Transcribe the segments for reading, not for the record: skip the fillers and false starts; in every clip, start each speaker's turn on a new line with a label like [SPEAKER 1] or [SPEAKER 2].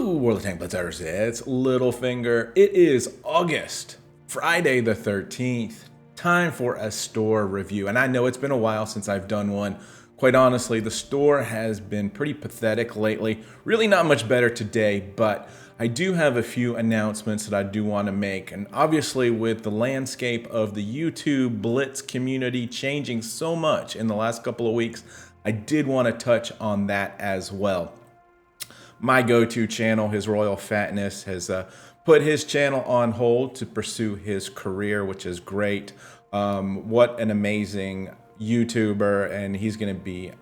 [SPEAKER 1] Hello, World of Tank Blitzers. It's Littlefinger. It is August, Friday the 13th. Time for a store review. And I know it's been a while since I've done one. Quite honestly, the store has been pretty pathetic lately. Really not much better today, but I do have a few announcements that I do want to make. And obviously, with the landscape of the WOT Blitz community changing so much in the last couple of weeks, I did want to touch on that as well. My go-to channel, His Royal Fatness, has put his channel on hold to pursue his career, which is great. What an amazing YouTuber, and he's going to be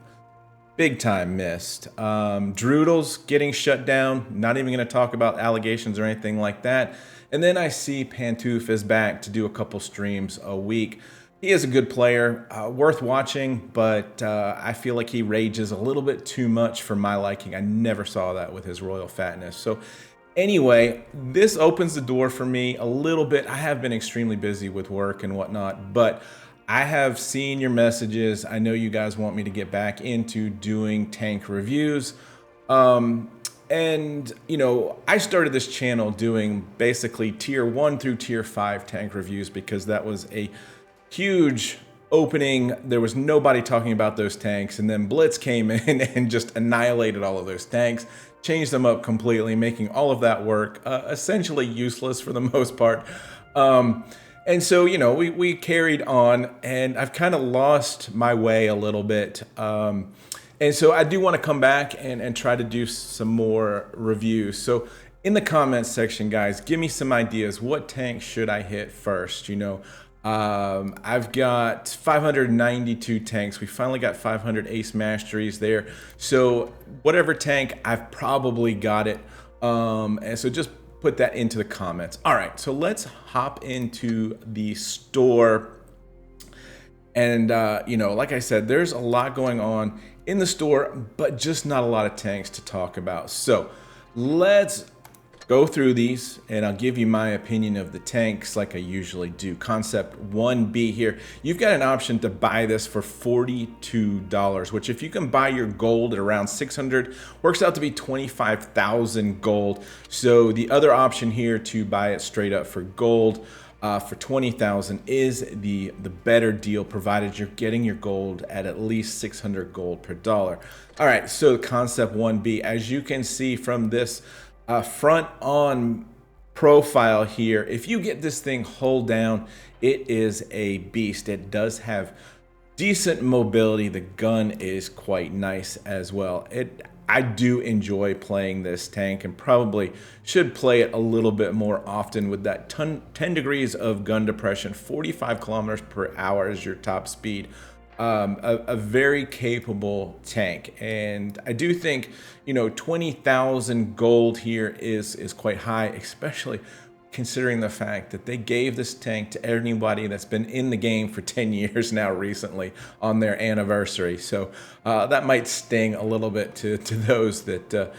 [SPEAKER 1] big time missed. Droodle's getting shut down. Not even going to talk about allegations or anything like that. And then I see Pantoof is back to do a couple streams a week. He is a good player, worth watching, but I feel like he rages a little bit too much for my liking. I never saw that with his Royal Fatness. So anyway, this opens the door for me a little bit. I have been extremely busy with work and whatnot, but I have seen your messages. I know you guys want me to get back into doing tank reviews. And, you know, I started this channel doing basically tier 1 through tier 5 tank reviews because that was a huge opening. There was nobody talking about those tanks, and then Blitz came in and just annihilated all of those tanks, changed them up completely, making all of that work essentially useless for the most part. And so, you know, we carried on, and I've kind of lost my way a little bit. And so I do want to come back and try to do some more reviews. So in the comments section, guys, give me some ideas. What tank should I hit first? You know, I've got 592 tanks. We finally got 500 ace masteries there. So whatever tank, I've probably got it. And so just put that into the comments. All right, so let's hop into the store. And, you know, like I said, there's a lot going on in the store, but just not a lot of tanks to talk about. So let's go through these, and I'll give you my opinion of the tanks like I usually do. Concept 1B here. You've got an option to buy this for $42, which if you can buy your gold at around 600, works out to be 25,000 gold. So the other option here to buy it straight up for gold for 20,000 is the better deal, provided you're getting your gold at least 600 gold per dollar. All right, so concept 1B, as you can see from this front on profile here, if you get this thing hull down, it is a beast. It does have decent mobility. The gun is quite nice as well. I do enjoy playing this tank and probably should play it a little bit more often with that 10 degrees of gun depression. 45 kilometers per hour is your top speed. A very capable tank, and I do think, you know, 20,000 gold here is quite high, especially considering the fact that they gave this tank to anybody that's been in the game for 10 years now recently on their anniversary. So that might sting a little bit to those that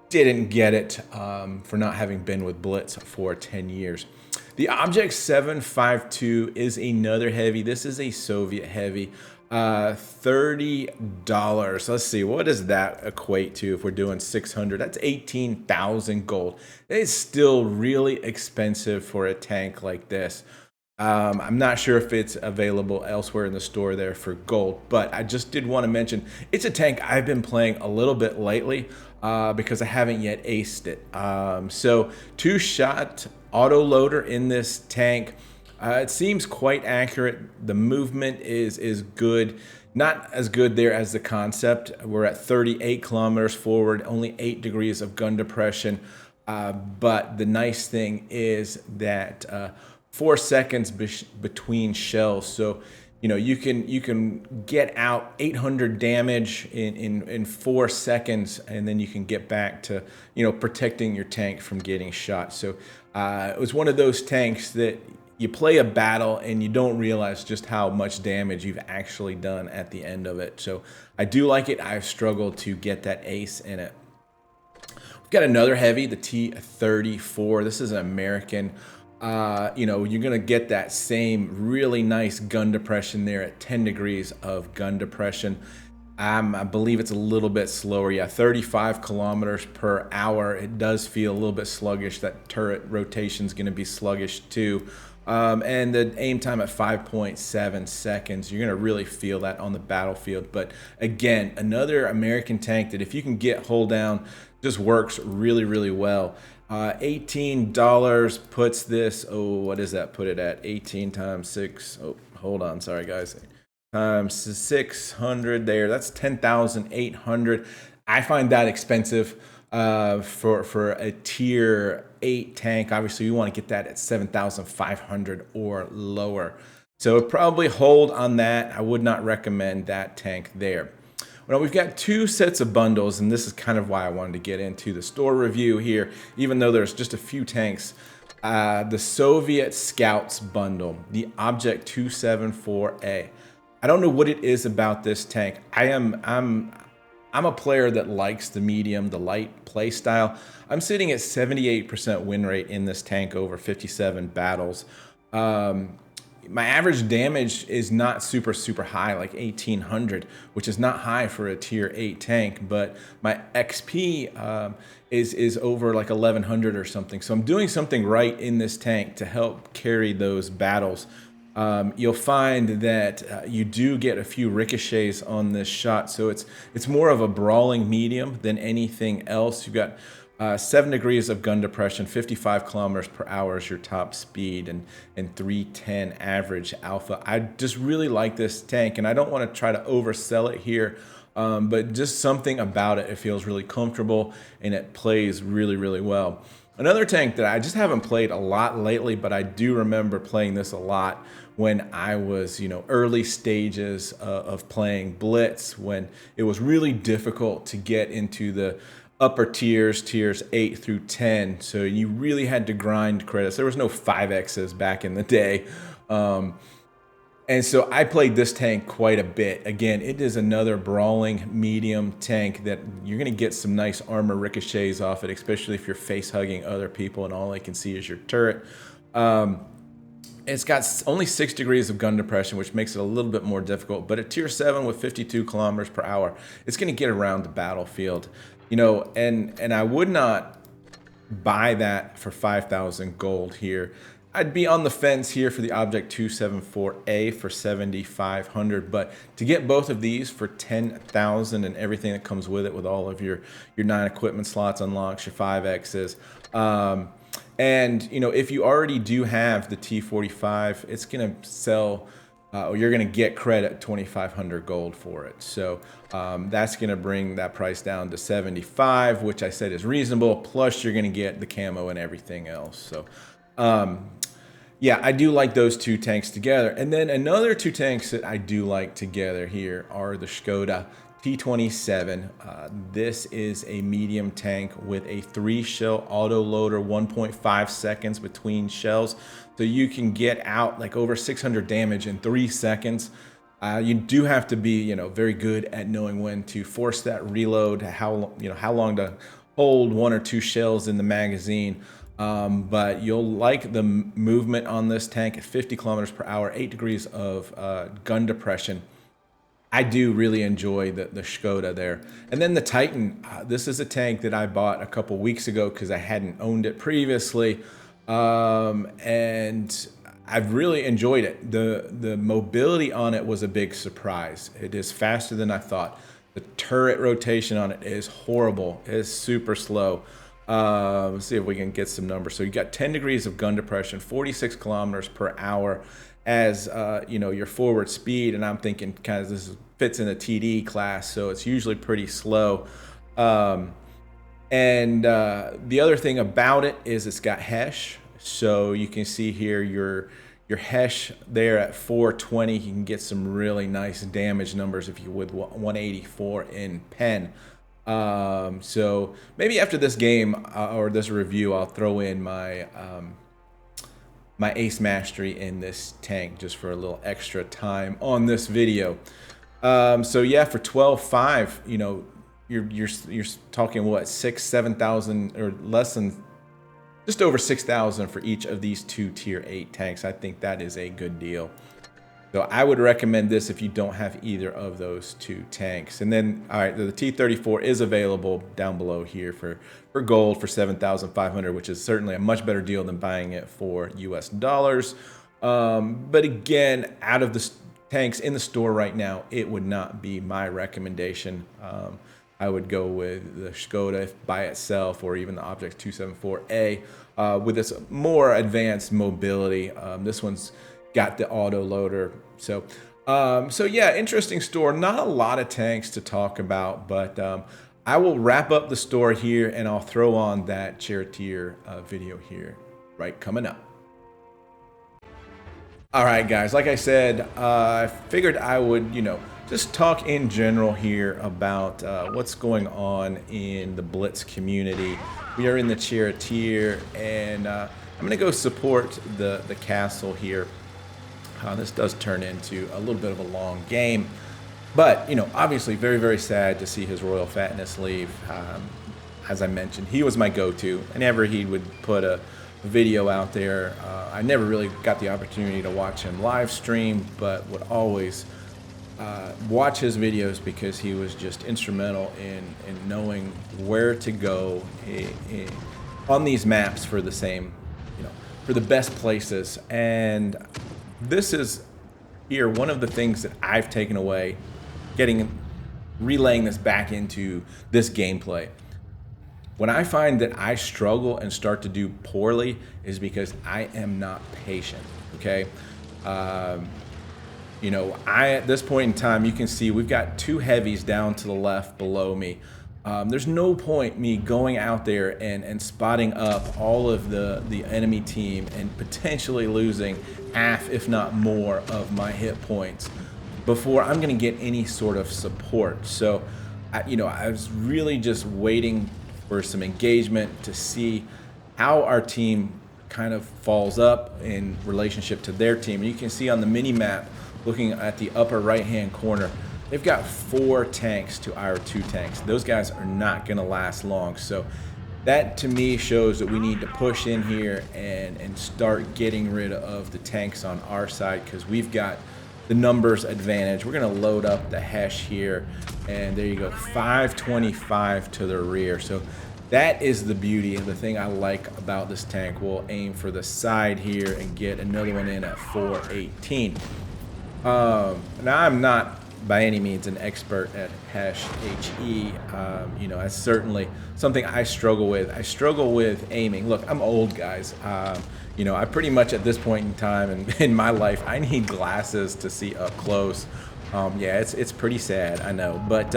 [SPEAKER 1] didn't get it for not having been with Blitz for 10 years. The Object 752 is another heavy. This is a Soviet heavy. $30. Let's see, what does that equate to if we're doing 600? That's 18,000 gold. It's still really expensive for a tank like this. I'm not sure if it's available elsewhere in the store there for gold, but I just did want to mention it's a tank I've been playing a little bit lately because I haven't yet aced it. So 2-shot auto loader in this tank. It seems quite accurate. The movement is good. Not as good there as the concept. We're at 38 kilometers forward, only 8 degrees of gun depression. But the nice thing is that 4 seconds between shells. So, you know, you can get out 800 damage in 4 seconds, and then you can get back to, you know, protecting your tank from getting shot. So it was one of those tanks that you play a battle and you don't realize just how much damage you've actually done at the end of it. So I do like it. I've struggled to get that ace in it. We've got another heavy, the T34. This is an American. You know, you're gonna get that same really nice gun depression there at 10 degrees of gun depression. I believe it's a little bit slower. Yeah, 35 kilometers per hour. It does feel a little bit sluggish. That turret rotation is going to be sluggish too. And the aim time at 5.7 seconds. You're going to really feel that on the battlefield. But again, another American tank that if you can get hull down, just works really, really well. $18 puts this, oh, what does that put it at? 18 times 6. Oh, hold on. Sorry, guys. Times 600 there. That's 10,800. I find that expensive for a tier 8 tank. Obviously, you want to get that at 7,500 or lower. So probably hold on that. I would not recommend that tank there. Well, we've got 2 sets of bundles, and this is kind of why I wanted to get into the store review here, even though there's just a few tanks. The Soviet Scouts bundle, the Object 274A. I don't know what it is about this tank. I'm a player that likes the medium, the light play style. I'm sitting at 78% win rate in this tank over 57 battles. My average damage is not super high, like 1800, which is not high for a tier 8 tank, but my XP is over like 1100 or something. So I'm doing something right in this tank to help carry those battles. You'll find that you do get a few ricochets on this shot, so it's more of a brawling medium than anything else. You've got 7 degrees of gun depression, 55 kilometers per hour is your top speed, and 310 average alpha. I just really like this tank, and I don't want to try to oversell it here, but just something about it. It feels really comfortable, and it plays really, really well. Another tank that I just haven't played a lot lately, but I do remember playing this a lot when I was, early stages of playing Blitz, when it was really difficult to get into the upper tiers 8 through 10. So you really had to grind credits. There was no 5Xs back in the day. And so I played this tank quite a bit. Again, it is another brawling medium tank that you're going to get some nice armor ricochets off it, especially if you're face hugging other people and all they can see is your turret. It's got only 6 degrees of gun depression, which makes it a little bit more difficult. But at tier 7 with 52 kilometers per hour, it's going to get around the battlefield. And I would not buy that for 5,000 gold here. I'd be on the fence here for the Object 274A for 7,500, but to get both of these for 10,000 and everything that comes with it, with all of your 9 equipment slots unlocks, your 5Xs, and if you already do have the T45, it's gonna sell. You're going to get credit 2,500 gold for it. So that's going to bring that price down to 75, which I said is reasonable. Plus, you're going to get the camo and everything else. So, yeah, I do like those 2 tanks together. And then another 2 tanks that I do like together here are the Scoda T27. This is a medium tank with a 3-shell auto loader, 1.5 seconds between shells. So you can get out like over 600 damage in 3 seconds. You do have to be, very good at knowing when to force that reload, how long to hold 1 or 2 shells in the magazine. But you'll like the movement on this tank at 50 kilometers per hour, 8 degrees of gun depression. I do really enjoy the Scoda there. And then the Titan, this is a tank that I bought a couple weeks ago because I hadn't owned it previously. And I've really enjoyed it. The mobility on it was a big surprise. It is faster than I thought. The turret rotation on it is horrible. It is super slow. Let's see if we can get some numbers. So you got 10 degrees of gun depression, 46 kilometers per hour as your forward speed, and I'm thinking kind of this fits in the TD class, so it's usually pretty slow. And the other thing about it is it's got HESH, so you can see here your HESH there at 420. You can get some really nice damage numbers if you would 184 in pen. So maybe after this game or this review, I'll throw in my my ace mastery in this tank just for a little extra time on this video. So yeah, for 12.5, you're talking what, 6,000-7,000 or less than, just over 6,000 for each of these 2 tier 8 tanks. I think that is a good deal. So I would recommend this if you don't have either of those two tanks. And then, all right, the T34 is available down below here for gold for 7,500, which is certainly a much better deal than buying it for US dollars. But again, out of the tanks in the store right now, it would not be my recommendation. I would go with the Scoda by itself, or even the Object 274A with its more advanced mobility. This one's got the auto loader. So yeah, interesting store. Not a lot of tanks to talk about, but I will wrap up the store here, and I'll throw on that charioteer video here right coming up. All right, guys, like I said, I figured I would, just talk in general here about what's going on in the Blitz community. We are in the charioteer, and I'm going to go support the castle here. This does turn into a little bit of a long game, but obviously very, very sad to see His Royal Fatness leave. As I mentioned, he was my go-to. Whenever he would put a video out there, I never really got the opportunity to watch him live stream, but would always watch his videos because he was just instrumental in knowing where to go on these maps for the same, for the best places. And this is here one of the things that I've taken away, relaying this back into this gameplay. When I find that I struggle and start to do poorly is because I am not patient, okay? At this point in time, you can see we've got two heavies down to the left below me. There's no point me going out there and spotting up all of the enemy team and potentially losing half, if not more, of my hit points before I'm going to get any sort of support. So, I was really just waiting for some engagement to see how our team kind of falls up in relationship to their team. And you can see on the mini map, looking at the upper right hand corner, they've got 4 tanks to our 2 tanks. Those guys are not going to last long. So that to me shows that we need to push in here and start getting rid of the tanks on our side, because we've got the numbers advantage. We're going to load up the Hesh here, and there you go, 525 to the rear. So that is the beauty, and the thing I like about this tank. We'll aim for the side here and get another one in at 418. Now I'm not by any means an expert at Hesh, HE. That's certainly something I struggle with. I struggle with aiming. Look, I'm old, guys. I pretty much at this point in time in my life, I need glasses to see up close. Yeah, it's pretty sad, I know. But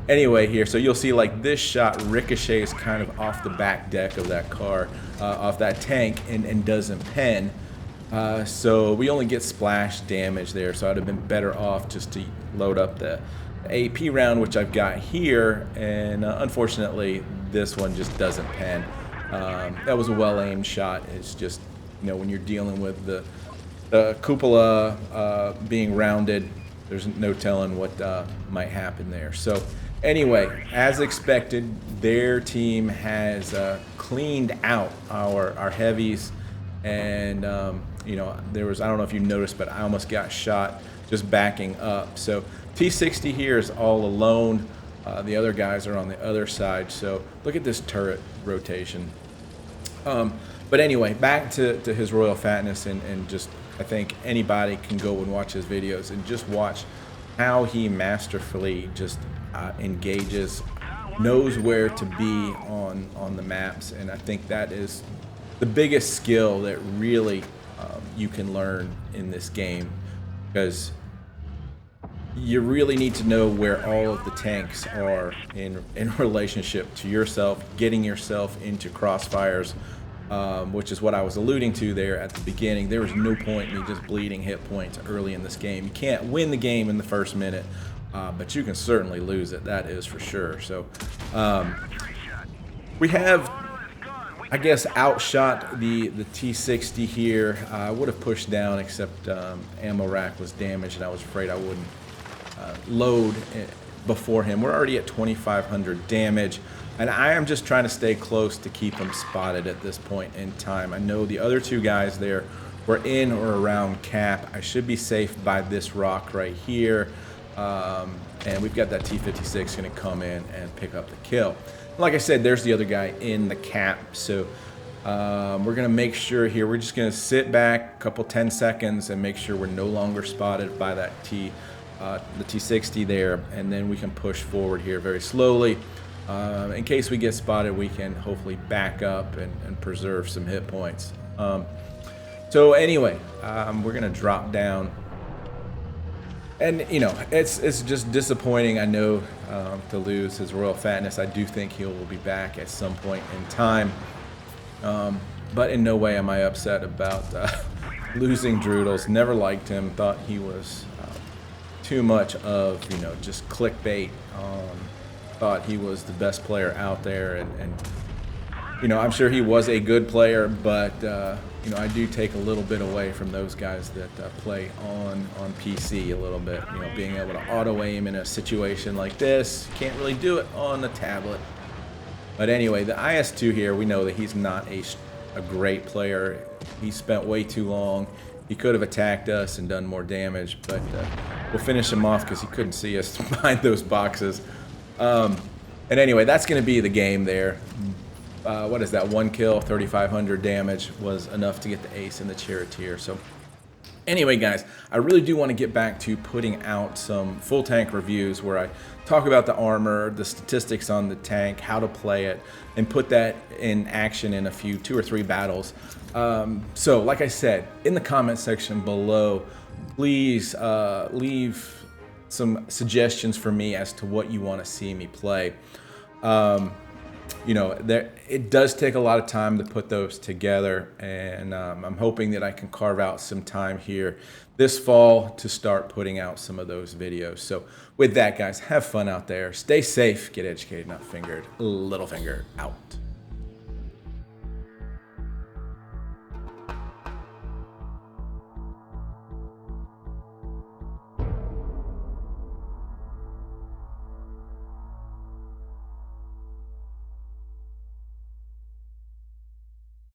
[SPEAKER 1] anyway, here, so you'll see like this shot ricochets kind of off the back deck of that car, off that tank, and doesn't pen. So we only get splash damage there, so I'd have been better off just to load up the AP round, which I've got here, and unfortunately this one just doesn't pen. That was a well-aimed shot. It's just, when you're dealing with the cupola being rounded, there's no telling what might happen there. So anyway, as expected, their team has cleaned out our heavies, and there was, I don't know if you noticed, but I almost got shot just backing up. So T60 here is all alone. The other guys are on the other side. So look at this turret rotation. But anyway, back to His Royal Fatness, and just, I think anybody can go and watch his videos and just watch how he masterfully just engages, knows where to be on the maps. And I think that is the biggest skill that really you can learn in this game, because you really need to know where all of the tanks are in relationship to yourself, getting yourself into crossfires, which is what I was alluding to there at the beginning. There was no point in me just bleeding hit points early in this game. You can't win the game in the first minute, but you can certainly lose it, that is for sure. So we have, I guess, outshot the T60 here. I would have pushed down, except ammo rack was damaged, and I was afraid I wouldn't load before him. We're already at 2,500 damage, and I am just trying to stay close to keep him spotted at this point in time. I know the other two guys there we're in or around cap. I should be safe by this rock right here. And we've got that T26 going to come in and pick up the kill. Like I said, there's the other guy in the cap. So we're going to make sure here, we're just going to sit back a couple 10 seconds and make sure we're no longer spotted by that the T60 there. And then we can push forward here very slowly. In case we get spotted, we can hopefully back up and preserve some hit points. So anyway, we're going to drop down. And, you know, it's just disappointing, I know, to lose his royal fatness. I do think he will be back at some point in time. But in no way am I upset about losing Droodles. Never liked him. Thought he was too much of, you know, just clickbait. Thought he was the best player out there. And you know, I'm sure he was a good player, but you know, I do take a little bit away from those guys that play on PC a little bit. You know, being able to auto aim in a situation like this, you can't really do it on the tablet. But anyway, the IS-2 here, we know that he's not a great player. He spent way too long. He could have attacked us and done more damage, but we'll finish him off because he couldn't see us behind those boxes. And anyway, that's going to be the game there. What is that? 1 kill, 3,500 damage was enough to get the ace in the charioteer. So anyway, guys, I really do want to get back to putting out some full tank reviews where I talk about the armor, the statistics on the tank, how to play it, and put that in action in a few 2 or 3 battles. So like I said, in the comment section below, please leave some suggestions for me as to what you want to see me play. You know, it does take a lot of time to put those together, and I'm hoping that I can carve out some time here this fall to start putting out some of those videos. So with that, guys, have fun out there. Stay safe, get educated, not fingered. Littlefinger out.